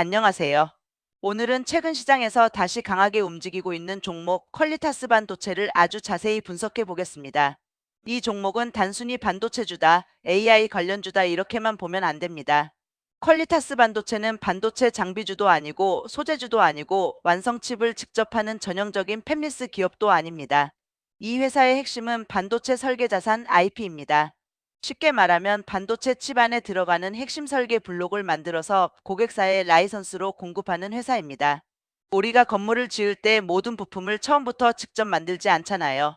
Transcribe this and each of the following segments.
안녕하세요. 오늘은 최근 시장에서 다시 강하게 움직이고 있는 종목 퀄리타스 반도체를 아주 자세히 분석해 보겠습니다. 이 종목은 단순히 반도체주다, AI 관련주다 이렇게만 보면 안 됩니다. 퀄리타스 반도체는 반도체 장비주도 아니고 소재주도 아니고 완성칩을 직접 하는 전형적인 팹리스 기업도 아닙니다. 이 회사의 핵심은 반도체 설계 자산 IP입니다. 쉽게 말하면 반도체 칩 안에 들어가는 핵심 설계 블록을 만들어서 고객사에 라이선스로 공급하는 회사입니다. 우리가 건물을 지을 때 모든 부품을 처음부터 직접 만들지 않잖아요.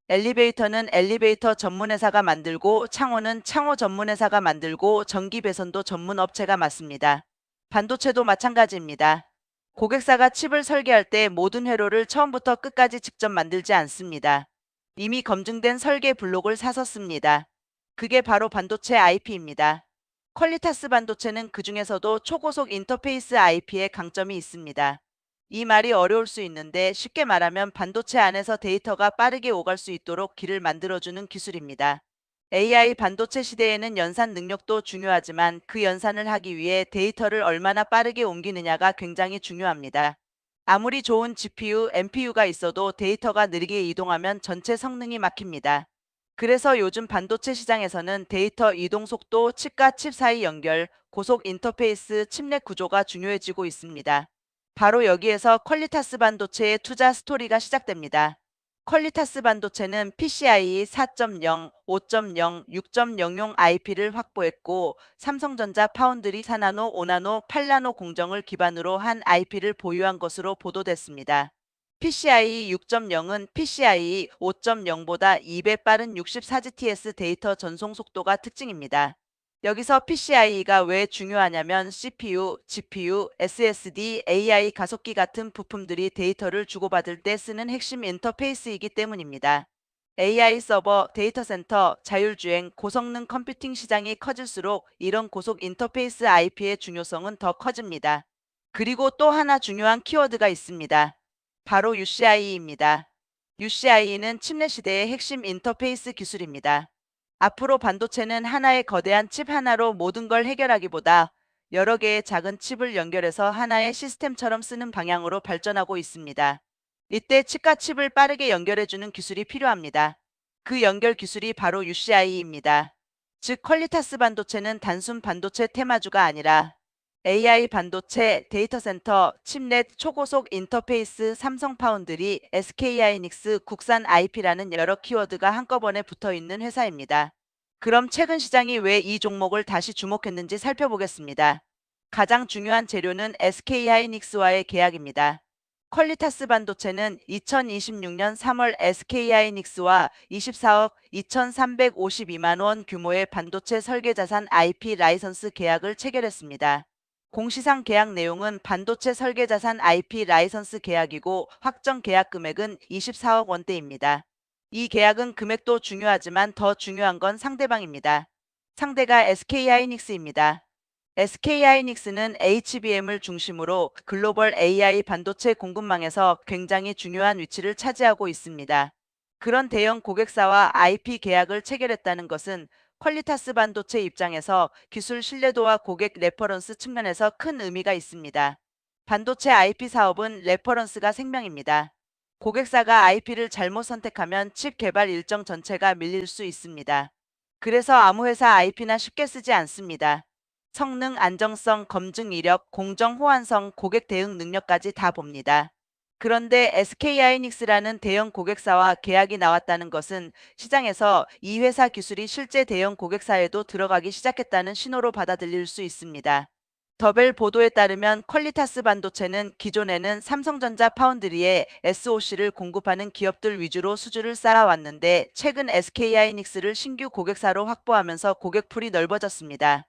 엘리베이터는 엘리베이터 전문 회사가 만들고 창호는 창호 전문 회사가 만들고 전기 배선도 전문 업체가 맞습니다. 반도체도 마찬가지입니다. 고객사가 칩을 설계할 때 모든 회로를 처음부터 끝까지 직접 만들지 않습니다. 이미 검증된 설계 블록을 사서 씁니다. 그게 바로 반도체 IP입니다. 퀄리타스 반도체는 그 중에서도 초고속 인터페이스 IP에 강점이 있습니다. 이 말이 어려울 수 있는데 쉽게 말하면 반도체 안에서 데이터가 빠르게 오갈 수 있도록 길을 만들어주는 기술입니다. AI 반도체 시대에는 연산 능력도 중요하지만 그 연산을 하기 위해 데이터를 얼마나 빠르게 옮기느냐가 굉장히 중요합니다. 아무리 좋은 GPU, NPU가 있어도 데이터가 느리게 이동하면 전체 성능이 막힙니다. 그래서 요즘 반도체 시장에서는 데이터 이동 속도, 칩과 칩 사이 연결, 고속 인터페이스, 칩넷 구조가 중요해지고 있습니다. 바로 여기에서 퀄리타스 반도체의 투자 스토리가 시작됩니다. 퀄리타스 반도체는 PCIe 4.0, 5.0, 6.0용 IP를 확보했고 삼성전자 파운드리 4나노, 5나노, 8나노 공정을 기반으로 한 IP를 보유한 것으로 보도됐습니다. PCIe 6.0은 PCIe 5.0보다 2배 빠른 64GTS 데이터 전송 속도가 특징입니다. 여기서 PCIe가 왜 중요하냐면 CPU, GPU, SSD, AI 가속기 같은 부품들이 데이터를 주고받을 때 쓰는 핵심 인터페이스이기 때문입니다. AI 서버, 데이터 센터, 자율주행, 고성능 컴퓨팅 시장이 커질수록 이런 고속 인터페이스 IP의 중요성은 더 커집니다. 그리고 또 하나 중요한 키워드가 있습니다. 바로 UCIe입니다. UCIe는 칩넷 시대의 핵심 인터페이스 기술입니다. 앞으로 반도체는 하나의 거대한 칩 하나로 모든 걸 해결하기보다 여러 개의 작은 칩을 연결해서 하나의 시스템처럼 쓰는 방향으로 발전하고 있습니다. 이때 칩과 칩을 빠르게 연결해주는 기술이 필요합니다. 그 연결 기술이 바로 UCIe입니다. 즉, 퀄리타스 반도체는 단순 반도체 테마주가 아니라 AI 반도체, 데이터 센터, 칩넷, 초고속 인터페이스, 삼성 파운드리, SK하이닉스, 국산 IP라는 여러 키워드가 한꺼번에 붙어 있는 회사입니다. 그럼 최근 시장이 왜 이 종목을 다시 주목했는지 살펴보겠습니다. 가장 중요한 재료는 SK하이닉스와의 계약입니다. 퀄리타스 반도체는 2026년 3월 SK하이닉스와 24억 2,352만 원 규모의 반도체 설계 자산 IP 라이선스 계약을 체결했습니다. 공시상 계약 내용은 반도체 설계 자산 IP 라이선스 계약이고 확정 계약 금액은 24억 원대입니다. 이 계약은 금액도 중요하지만 더 중요한 건 상대방입니다. 상대가 SK하이닉스입니다. SK하이닉스는 HBM을 중심으로 글로벌 AI 반도체 공급망에서 굉장히 중요한 위치를 차지하고 있습니다. 그런 대형 고객사와 IP 계약을 체결했다는 것은 퀄리타스 반도체 입장에서 기술 신뢰도와 고객 레퍼런스 측면에서 큰 의미가 있습니다. 반도체 IP 사업은 레퍼런스가 생명입니다. 고객사가 IP를 잘못 선택하면 칩 개발 일정 전체가 밀릴 수 있습니다. 그래서 아무 회사 IP나 쉽게 쓰지 않습니다. 성능, 안정성, 검증 이력, 공정 호환성, 고객 대응 능력까지 다 봅니다. 그런데 SK하이닉스라는 대형 고객사와 계약이 나왔다는 것은 시장에서 이 회사 기술이 실제 대형 고객사에도 들어가기 시작했다는 신호로 받아들일 수 있습니다. 더벨 보도에 따르면 퀄리타스 반도체는 기존에는 삼성전자 파운드리에 SOC를 공급하는 기업들 위주로 수주를 쌓아왔는데 최근 SK하이닉스를 신규 고객사로 확보하면서 고객풀이 넓어졌습니다.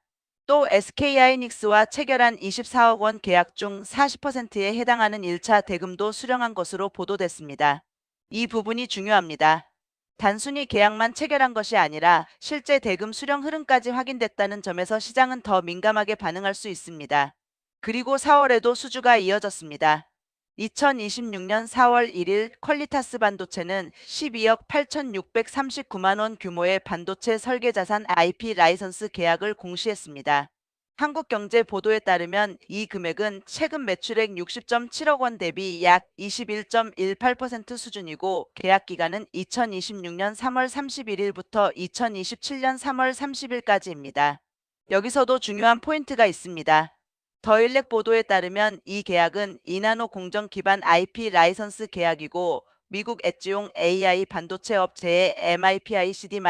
또 SK하이닉스와 체결한 24억 원 계약 중 40%에 해당하는 1차 대금도 수령한 것으로 보도됐습니다. 이 부분이 중요합니다. 단순히 계약만 체결한 것이 아니라 실제 대금 수령 흐름까지 확인됐다는 점에서 시장은 더 민감하게 반응할 수 있습니다. 그리고 4월에도 수주가 이어졌습니다. 2026년 4월 1일 퀄리타스 반도체는 12억 8,639만 원 규모의 반도체 설계 자산 IP 라이선스 계약을 공시했습니다. 한국경제 보도에 따르면 이 금액은 최근 매출액 60.7억 원 대비 약 21.18% 수준이고 계약 기간은 2026년 3월 31일부터 2027년 3월 30일까지입니다. 여기서도 중요한 포인트가 있습니다. 더일렉 보도에 따르면 이 계약은 이나노 공정 기반 IP 라이선스 계약이고 미국 엣지용 AI 반도체 업체에 MIPICD-PHY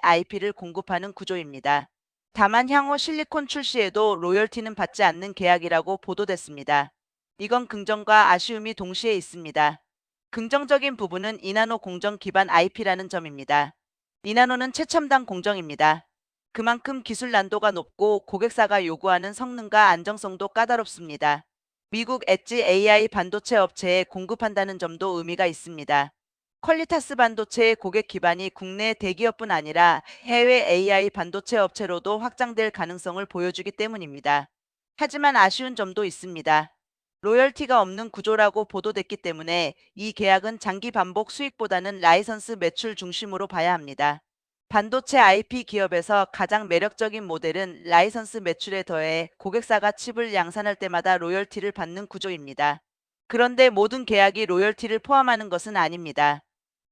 IP를 공급하는 구조입니다. 다만 향후 실리콘 출시에도 로열티는 받지 않는 계약이라고 보도됐습니다. 이건 긍정과 아쉬움이 동시에 있습니다. 긍정적인 부분은 이나노 공정 기반 IP라는 점입니다. 이나노는 최첨단 공정입니다. 그만큼 기술 난도가 높고 고객사가 요구하는 성능과 안정성도 까다롭습니다. 미국 엣지 AI 반도체 업체에 공급한다는 점도 의미가 있습니다. 퀄리타스 반도체의 고객 기반이 국내 대기업뿐 아니라 해외 AI 반도체 업체로도 확장될 가능성을 보여주기 때문입니다. 하지만 아쉬운 점도 있습니다. 로열티가 없는 구조라고 보도됐기 때문에 이 계약은 장기 반복 수익보다는 라이선스 매출 중심으로 봐야 합니다. 반도체 IP 기업에서 가장 매력적인 모델은 라이선스 매출에 더해 고객사가 칩을 양산할 때마다 로열티를 받는 구조입니다. 그런데 모든 계약이 로열티를 포함하는 것은 아닙니다.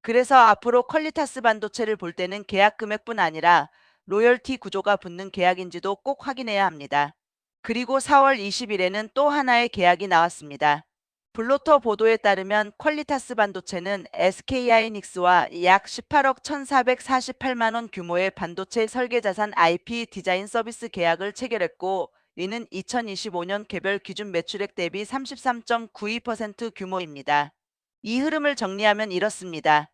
그래서 앞으로 퀄리타스 반도체를 볼 때는 계약 금액뿐 아니라 로열티 구조가 붙는 계약인지도 꼭 확인해야 합니다. 그리고 4월 20일에는 또 하나의 계약이 나왔습니다. 블로터 보도에 따르면 퀄리타스 반도체는 SK하이닉스와 약 18억 1,448만 원 규모의 반도체 설계 자산 IP 디자인 서비스 계약을 체결했고, 이는 2025년 개별 기준 매출액 대비 33.92% 규모입니다. 이 흐름을 정리하면 이렇습니다.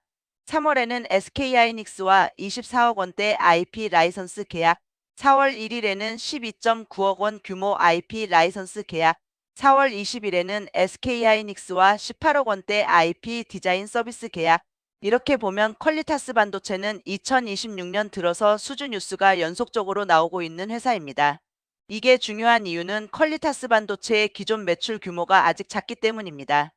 3월에는 SK하이닉스와 24억 원대 IP 라이선스 계약, 4월 1일에는 12.9억 원 규모 IP 라이선스 계약, 4월 20일에는 SK하이닉스와 18억 원대 IP 디자인 서비스 계약. 이렇게 보면 퀄리타스 반도체는 2026년 들어서 수주 뉴스가 연속적으로 나오고 있는 회사입니다. 이게 중요한 이유는 퀄리타스 반도체의 기존 매출 규모가 아직 작기 때문입니다.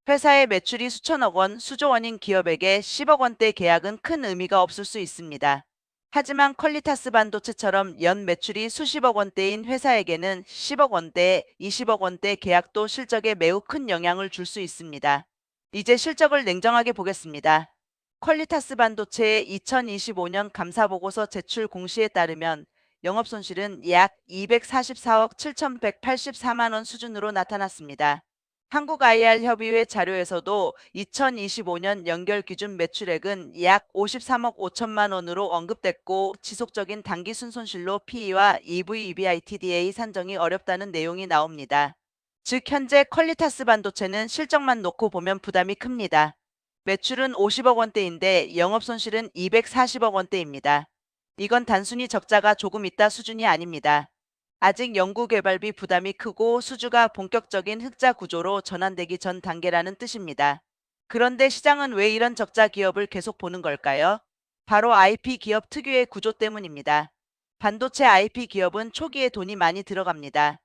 회사의 매출이 수천억 원, 수조 원인 기업에게 10억 원대 계약은 큰 의미가 없을 수 있습니다. 하지만 퀄리타스 반도체처럼 연 매출이 수십억 원대인 회사에게는 10억 원대, 20억 원대 계약도 실적에 매우 큰 영향을 줄 수 있습니다. 이제 실적을 냉정하게 보겠습니다. 퀄리타스 반도체의 2025년 감사보고서 제출 공시에 따르면 영업손실은 약 244억 7,184만 원 수준으로 나타났습니다. 한국 IR 협의회 자료에서도 2025년 연결 기준 매출액은 약 53억 5천만 원으로 언급됐고 지속적인 단기 순손실로 PE와 EV/EBITDA 산정이 어렵다는 내용이 나옵니다. 즉 현재 퀄리타스 반도체는 실적만 놓고 보면 부담이 큽니다. 매출은 50억 원대인데 영업손실은 240억 원대입니다. 이건 단순히 적자가 조금 있다 수준이 아닙니다. 아직 연구개발비 부담이 크고 수주가 본격적인 흑자 구조로 전환되기 전 단계라는 뜻입니다. 그런데 시장은 왜 이런 적자 기업을 계속 보는 걸까요? 바로 IP 기업 특유의 구조 때문입니다. 반도체 IP 기업은 초기에 돈이 많이 들어갑니다.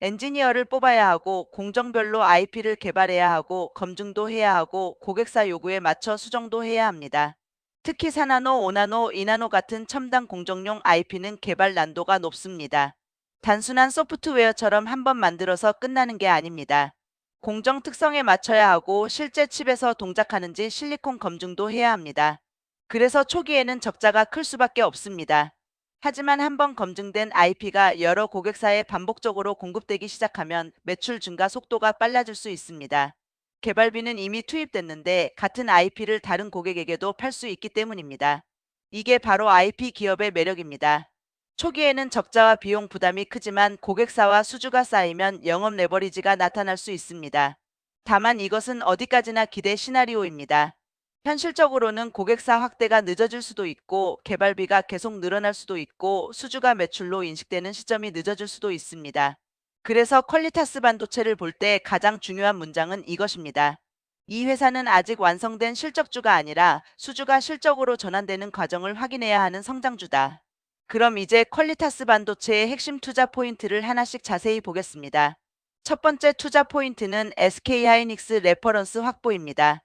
엔지니어를 뽑아야 하고 공정별로 IP를 개발해야 하고 검증도 해야 하고 고객사 요구에 맞춰 수정도 해야 합니다. 특히 4나노, 5나노, 2나노 같은 첨단 공정용 IP는 개발 난도가 높습니다. 단순한 소프트웨어처럼 한번 만들어서 끝나는 게 아닙니다. 공정 특성에 맞춰야 하고 실제 칩에서 동작하는지 실리콘 검증도 해야 합니다. 그래서 초기에는 적자가 클 수밖에 없습니다. 하지만 한번 검증된 IP가 여러 고객사에 반복적으로 공급되기 시작하면 매출 증가 속도가 빨라질 수 있습니다. 개발비는 이미 투입됐는데 같은 IP를 다른 고객에게도 팔 수 있기 때문입니다. 이게 바로 IP 기업의 매력입니다. 초기에는 적자와 비용 부담이 크지만 고객사와 수주가 쌓이면 영업 레버리지가 나타날 수 있습니다. 다만 이것은 어디까지나 기대 시나리오입니다. 현실적으로는 고객사 확대가 늦어질 수도 있고 개발비가 계속 늘어날 수도 있고 수주가 매출로 인식되는 시점이 늦어질 수도 있습니다. 그래서 퀄리타스 반도체를 볼 때 가장 중요한 문장은 이것입니다. 이 회사는 아직 완성된 실적주가 아니라 수주가 실적으로 전환되는 과정을 확인해야 하는 성장주다. 그럼 이제 퀄리타스 반도체의 핵심 투자 포인트를 하나씩 자세히 보겠습니다. 첫 번째 투자 포인트는 SK하이닉스 레퍼런스 확보입니다.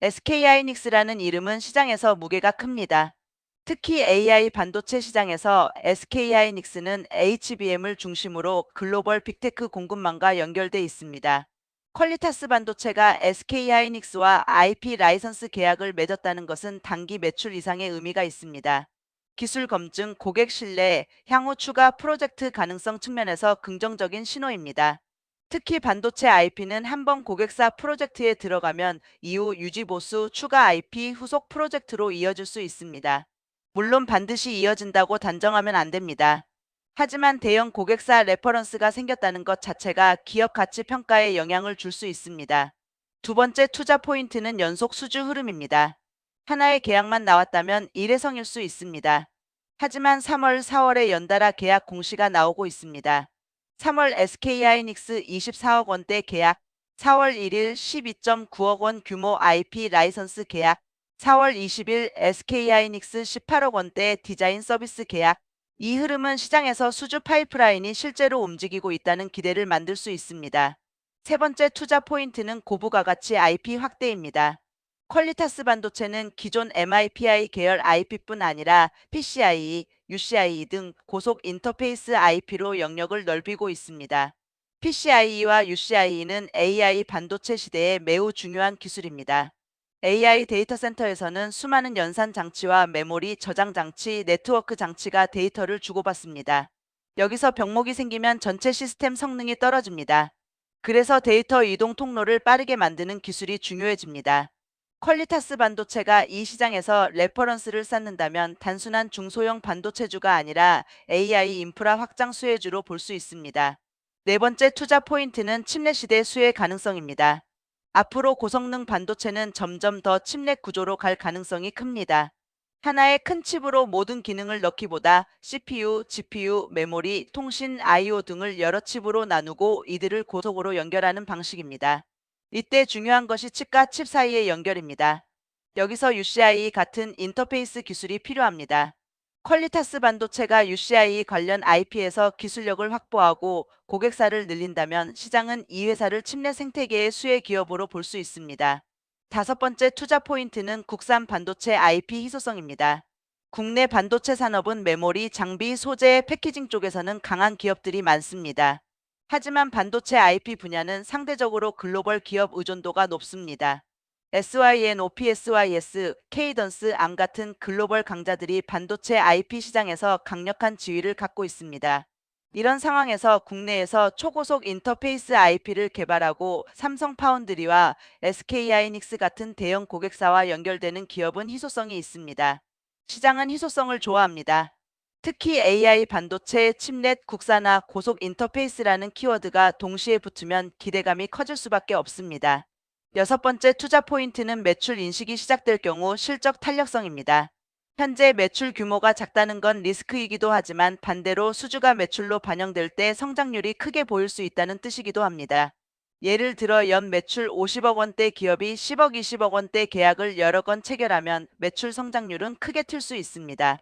SK하이닉스라는 이름은 시장에서 무게가 큽니다. 특히 AI 반도체 시장에서 SK하이닉스는 HBM을 중심으로 글로벌 빅테크 공급망과 연결돼 있습니다. 퀄리타스 반도체가 SK하이닉스와 IP 라이선스 계약을 맺었다는 것은 단기 매출 이상의 의미가 있습니다. 기술 검증, 고객 신뢰, 향후 추가 프로젝트 가능성 측면에서 긍정적인 신호입니다. 특히 반도체 IP는 한번 고객사 프로젝트에 들어가면 이후 유지 보수, 추가 IP 후속 프로젝트로 이어질 수 있습니다. 물론 반드시 이어진다고 단정하면 안 됩니다. 하지만 대형 고객사 레퍼런스가 생겼다는 것 자체가 기업 가치 평가에 영향을 줄 수 있습니다. 두 번째 투자 포인트는 연속 수주 흐름입니다. 하나의 계약만 나왔다면 일회성일 수 있습니다. 하지만 3월, 4월에 연달아 계약 공시가 나오고 있습니다. 3월 SK하이닉스 24억 원대 계약, 4월 1일 12.9억 원 규모 IP 라이선스 계약, 4월 20일 SK하이닉스 18억 원대 디자인 서비스 계약. 이 흐름은 시장에서 수주 파이프라인이 실제로 움직이고 있다는 기대를 만들 수 있습니다. 세 번째 투자 포인트는 고부가 가치 IP 확대입니다. 퀄리타스 반도체는 기존 MIPI 계열 IP뿐 아니라 PCIe, UCIe 등 고속 인터페이스 IP로 영역을 넓히고 있습니다. PCIe와 UCIe는 AI 반도체 시대에 매우 중요한 기술입니다. AI 데이터 센터에서는 수많은 연산 장치와 메모리, 저장 장치, 네트워크 장치가 데이터를 주고받습니다. 여기서 병목이 생기면 전체 시스템 성능이 떨어집니다. 그래서 데이터 이동 통로를 빠르게 만드는 기술이 중요해집니다. 퀄리타스 반도체가 이 시장에서 레퍼런스를 쌓는다면 단순한 중소형 반도체주가 아니라 AI 인프라 확장 수혜주로 볼 수 있습니다. 네 번째 투자 포인트는 칩넷 시대 수혜 가능성입니다. 앞으로 고성능 반도체는 점점 더 칩넷 구조로 갈 가능성이 큽니다. 하나의 큰 칩으로 모든 기능을 넣기보다 CPU, GPU, 메모리, 통신, I/O 등을 여러 칩으로 나누고 이들을 고속으로 연결하는 방식입니다. 이때 중요한 것이 칩과 칩 사이의 연결입니다. 여기서 UCI 같은 인터페이스 기술이 필요합니다. 퀄리타스 반도체가 UCI 관련 IP에서 기술력을 확보하고 고객사를 늘린다면 시장은 이 회사를 칩넷 생태계의 수혜 기업으로 볼 수 있습니다. 다섯 번째 투자 포인트는 국산 반도체 IP 희소성입니다. 국내 반도체 산업은 메모리, 장비, 소재, 패키징 쪽에서는 강한 기업들이 많습니다. 하지만 반도체 IP 분야는 상대적으로 글로벌 기업 의존도가 높습니다. SYN, OPSYS, 케이던스, 암 같은 글로벌 강자들이 반도체 IP 시장에서 강력한 지위를 갖고 있습니다. 이런 상황에서 국내에서 초고속 인터페이스 IP를 개발하고 삼성 파운드리와 SK하이닉스 같은 대형 고객사와 연결되는 기업은 희소성이 있습니다. 시장은 희소성을 좋아합니다. 특히 AI 반도체, 칩넷, 국산화, 고속 인터페이스라는 키워드가 동시에 붙으면 기대감이 커질 수밖에 없습니다. 여섯 번째 투자 포인트는 매출 인식이 시작될 경우 실적 탄력성입니다. 현재 매출 규모가 작다는 건 리스크이기도 하지만 반대로 수주가 매출로 반영될 때 성장률이 크게 보일 수 있다는 뜻이기도 합니다. 예를 들어 연 매출 50억 원대 기업이 10억, 20억 원대 계약을 여러 건 체결하면 매출 성장률은 크게 틀 수 있습니다.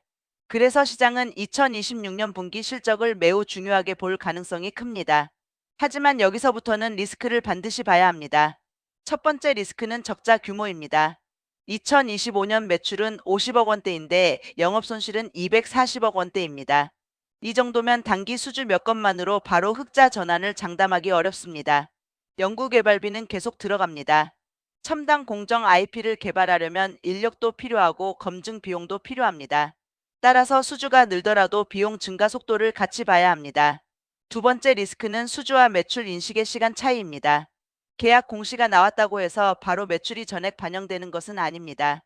그래서 시장은 2026년 분기 실적을 매우 중요하게 볼 가능성이 큽니다. 하지만 여기서부터는 리스크를 반드시 봐야 합니다. 첫 번째 리스크는 적자 규모입니다. 2025년 매출은 50억 원대인데 영업손실은 240억 원대입니다. 이 정도면 단기 수주 몇 건만으로 바로 흑자 전환을 장담하기 어렵습니다. 연구개발비는 계속 들어갑니다. 첨단 공정 IP를 개발하려면 인력도 필요하고 검증 비용도 필요합니다. 따라서 수주가 늘더라도 비용 증가 속도를 같이 봐야 합니다. 두 번째 리스크는 수주와 매출 인식의 시간 차이입니다. 계약 공시가 나왔다고 해서 바로 매출이 전액 반영되는 것은 아닙니다.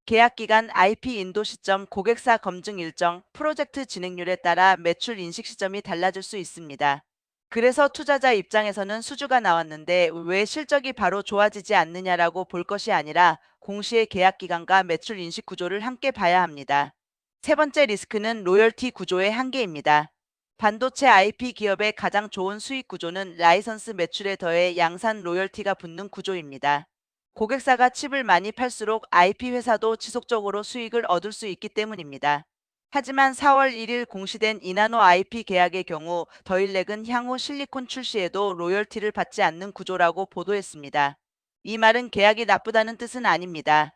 계약 기간, IP 인도 시점, 고객사 검증 일정, 프로젝트 진행률에 따라 매출 인식 시점이 달라질 수 있습니다. 그래서 투자자 입장에서는 수주가 나왔는데 왜 실적이 바로 좋아지지 않느냐라고 볼 것이 아니라 공시의 계약 기간과 매출 인식 구조를 함께 봐야 합니다. 세 번째 리스크는 로열티 구조의 한계입니다. 반도체 IP 기업의 가장 좋은 수익 구조는 라이선스 매출에 더해 양산 로열티가 붙는 구조입니다. 고객사가 칩을 많이 팔수록 IP 회사도 지속적으로 수익을 얻을 수 있기 때문입니다. 하지만 4월 1일 공시된 이나노 IP 계약의 경우 더일렉은 향후 실리콘 출시에도 로열티를 받지 않는 구조라고 보도했습니다. 이 말은 계약이 나쁘다는 뜻은 아닙니다.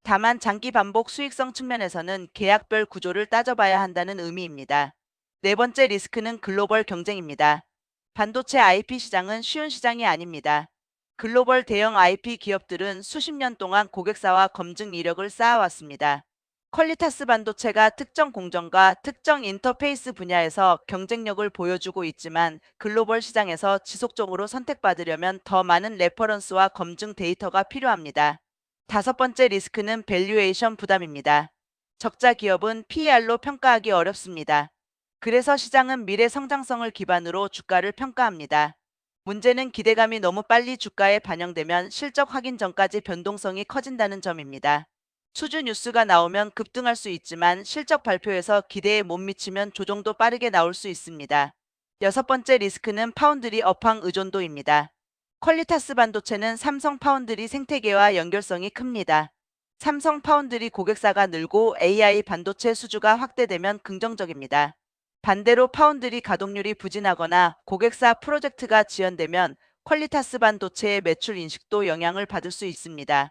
다만 장기 반복 수익성 측면에서는 계약별 구조를 따져봐야 한다는 의미입니다. 네 번째 리스크는 글로벌 경쟁입니다. 반도체 IP 시장은 쉬운 시장이 아닙니다. 글로벌 대형 IP 기업들은 수십 년 동안 고객사와 검증 이력을 쌓아왔습니다. 퀄리타스 반도체가 특정 공정과 특정 인터페이스 분야에서 경쟁력을 보여주고 있지만 글로벌 시장에서 지속적으로 선택받으려면 더 많은 레퍼런스와 검증 데이터가 필요합니다. 다섯 번째 리스크는 밸류에이션 부담입니다. 적자 기업은 PER로 평가하기 어렵습니다. 그래서 시장은 미래 성장성을 기반으로 주가를 평가합니다. 문제는 기대감이 너무 빨리 주가에 반영되면 실적 확인 전까지 변동성이 커진다는 점입니다. 수주 뉴스가 나오면 급등할 수 있지만 실적 발표에서 기대에 못 미치면 조정도 빠르게 나올 수 있습니다. 여섯 번째 리스크는 파운드리 업황 의존도입니다. 퀄리타스 반도체는 삼성 파운드리 생태계와 연결성이 큽니다. 삼성 파운드리 고객사가 늘고 AI 반도체 수주가 확대되면 긍정적입니다. 반대로 파운드리 가동률이 부진하거나 고객사 프로젝트가 지연되면 퀄리타스 반도체의 매출 인식도 영향을 받을 수 있습니다.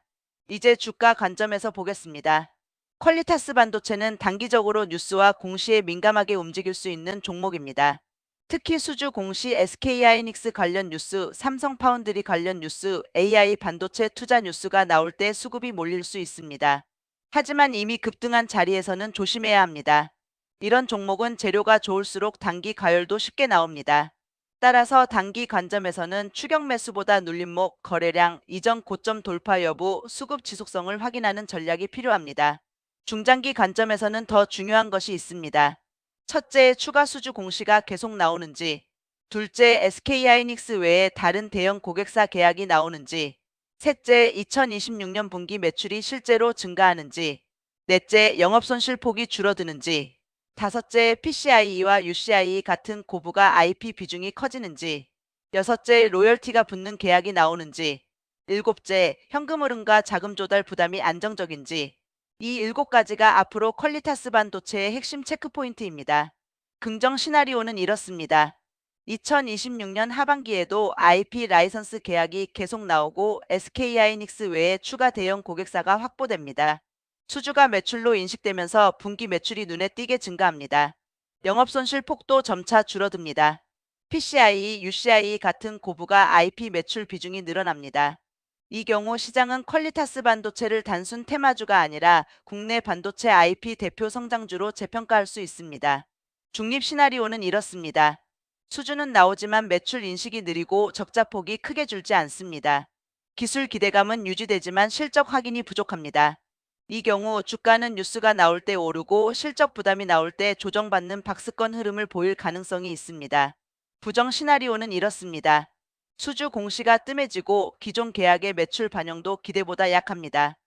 이제 주가 관점에서 보겠습니다. 퀄리타스 반도체는 단기적으로 뉴스와 공시에 민감하게 움직일 수 있는 종목입니다. 특히 수주 공시 SK하이닉스 관련 뉴스, 삼성 파운드리 관련 뉴스, AI 반도체 투자 뉴스가 나올 때 수급이 몰릴 수 있습니다. 하지만 이미 급등한 자리에서는 조심해야 합니다. 이런 종목은 재료가 좋을수록 단기 과열도 쉽게 나옵니다. 따라서 단기 관점에서는 추격 매수보다 눌림목, 거래량, 이전 고점 돌파 여부, 수급 지속성을 확인하는 전략이 필요합니다. 중장기 관점에서는 더 중요한 것이 있습니다. 첫째, 추가 수주 공시가 계속 나오는지, 둘째, SK하이닉스 외에 다른 대형 고객사 계약이 나오는지, 셋째, 2026년 분기 매출이 실제로 증가하는지, 넷째, 영업손실 폭이 줄어드는지, 다섯째, PCIe와 UCIe 같은 고부가 IP 비중이 커지는지, 여섯째, 로열티가 붙는 계약이 나오는지, 일곱째, 현금 흐름과 자금 조달 부담이 안정적인지, 이 일곱 가지가 앞으로 퀄리타스 반도체의 핵심 체크포인트입니다. 긍정 시나리오는 이렇습니다. 2026년 하반기에도 IP 라이선스 계약이 계속 나오고 SK하이닉스 외에 추가 대형 고객사가 확보됩니다. 수주가 매출로 인식되면서 분기 매출이 눈에 띄게 증가합니다. 영업손실 폭도 점차 줄어듭니다. PCIe, UCIe 같은 고부가 IP 매출 비중이 늘어납니다. 이 경우 시장은 퀄리타스 반도체를 단순 테마주가 아니라 국내 반도체 IP 대표 성장주로 재평가할 수 있습니다. 중립 시나리오는 이렇습니다. 수주는 나오지만 매출 인식이 느리고 적자폭이 크게 줄지 않습니다. 기술 기대감은 유지되지만 실적 확인이 부족합니다. 이 경우 주가는 뉴스가 나올 때 오르고 실적 부담이 나올 때 조정받는 박스권 흐름을 보일 가능성이 있습니다. 부정 시나리오는 이렇습니다. 수주 공시가 뜸해지고 기존 계약의 매출 반영도 기대보다 약합니다.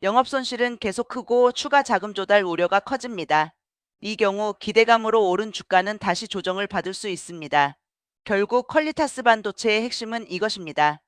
영업손실은 계속 크고 추가 자금 조달 우려가 커집니다. 이 경우 기대감으로 오른 주가는 다시 조정을 받을 수 있습니다. 결국 퀄리타스 반도체의 핵심은 이것입니다.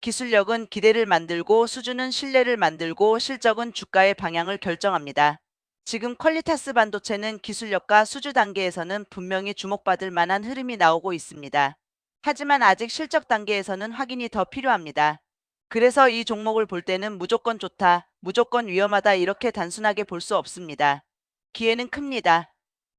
기술력은 기대를 만들고 수주는 신뢰를 만들고 실적은 주가의 방향을 결정합니다. 지금 퀄리타스 반도체는 기술력과 수주 단계에서는 분명히 주목받을 만한 흐름이 나오고 있습니다. 하지만 아직 실적 단계에서는 확인이 더 필요합니다. 그래서 이 종목을 볼 때는 무조건 좋다, 무조건 위험하다 이렇게 단순하게 볼 수 없습니다. 기회는 큽니다.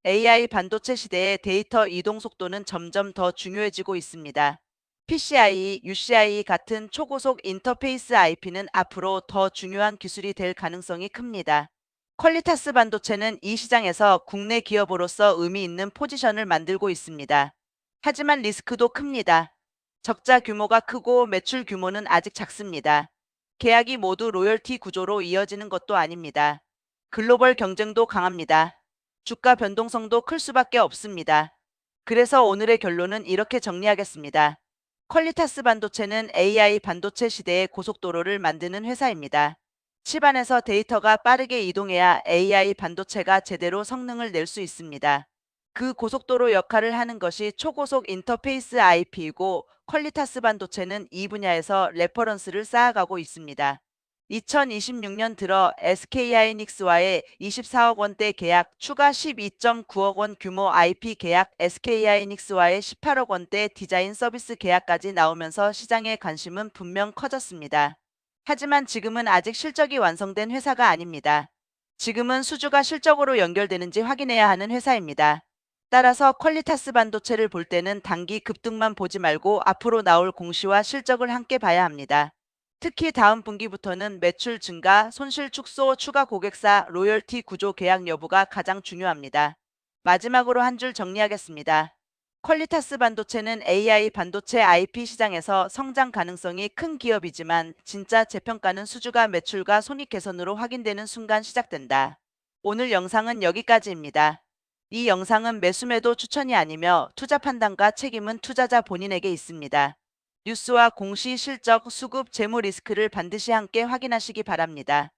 AI 반도체 시대의 데이터 이동 속도는 점점 더 중요해지고 있습니다. PCIe, UCIe 같은 초고속 인터페이스 IP는 앞으로 더 중요한 기술이 될 가능성이 큽니다. 퀄리타스 반도체는 이 시장에서 국내 기업으로서 의미 있는 포지션을 만들고 있습니다. 하지만 리스크도 큽니다. 적자 규모가 크고 매출 규모는 아직 작습니다. 계약이 모두 로열티 구조로 이어지는 것도 아닙니다. 글로벌 경쟁도 강합니다. 주가 변동성도 클 수밖에 없습니다. 그래서 오늘의 결론은 이렇게 정리하겠습니다. 퀄리타스 반도체는 AI 반도체 시대의 고속도로를 만드는 회사입니다. 칩 안에서 데이터가 빠르게 이동해야 AI 반도체가 제대로 성능을 낼 수 있습니다. 그 고속도로 역할을 하는 것이 초고속 인터페이스 IP이고 퀄리타스 반도체는 이 분야에서 레퍼런스를 쌓아가고 있습니다. 2026년 들어 SK하이닉스와의 24억 원대 계약, 추가 12.9억 원 규모 IP 계약, SK하이닉스와의 18억 원대 디자인 서비스 계약까지 나오면서 시장의 관심은 분명 커졌습니다. 하지만 지금은 아직 실적이 완성된 회사가 아닙니다. 지금은 수주가 실적으로 연결되는지 확인해야 하는 회사입니다. 따라서 퀄리타스 반도체를 볼 때는 단기 급등만 보지 말고 앞으로 나올 공시와 실적을 함께 봐야 합니다. 특히 다음 분기부터는 매출 증가, 손실 축소, 추가 고객사, 로열티 구조 계약 여부가 가장 중요합니다. 마지막으로 한 줄 정리하겠습니다. 퀄리타스 반도체는 AI 반도체 IP 시장에서 성장 가능성이 큰 기업이지만 진짜 재평가는 수주가 매출과 손익 개선으로 확인되는 순간 시작된다. 오늘 영상은 여기까지입니다. 이 영상은 매수매도 추천이 아니며 투자 판단과 책임은 투자자 본인에게 있습니다. 뉴스와 공시 실적, 수급, 재무 리스크를 반드시 함께 확인하시기 바랍니다.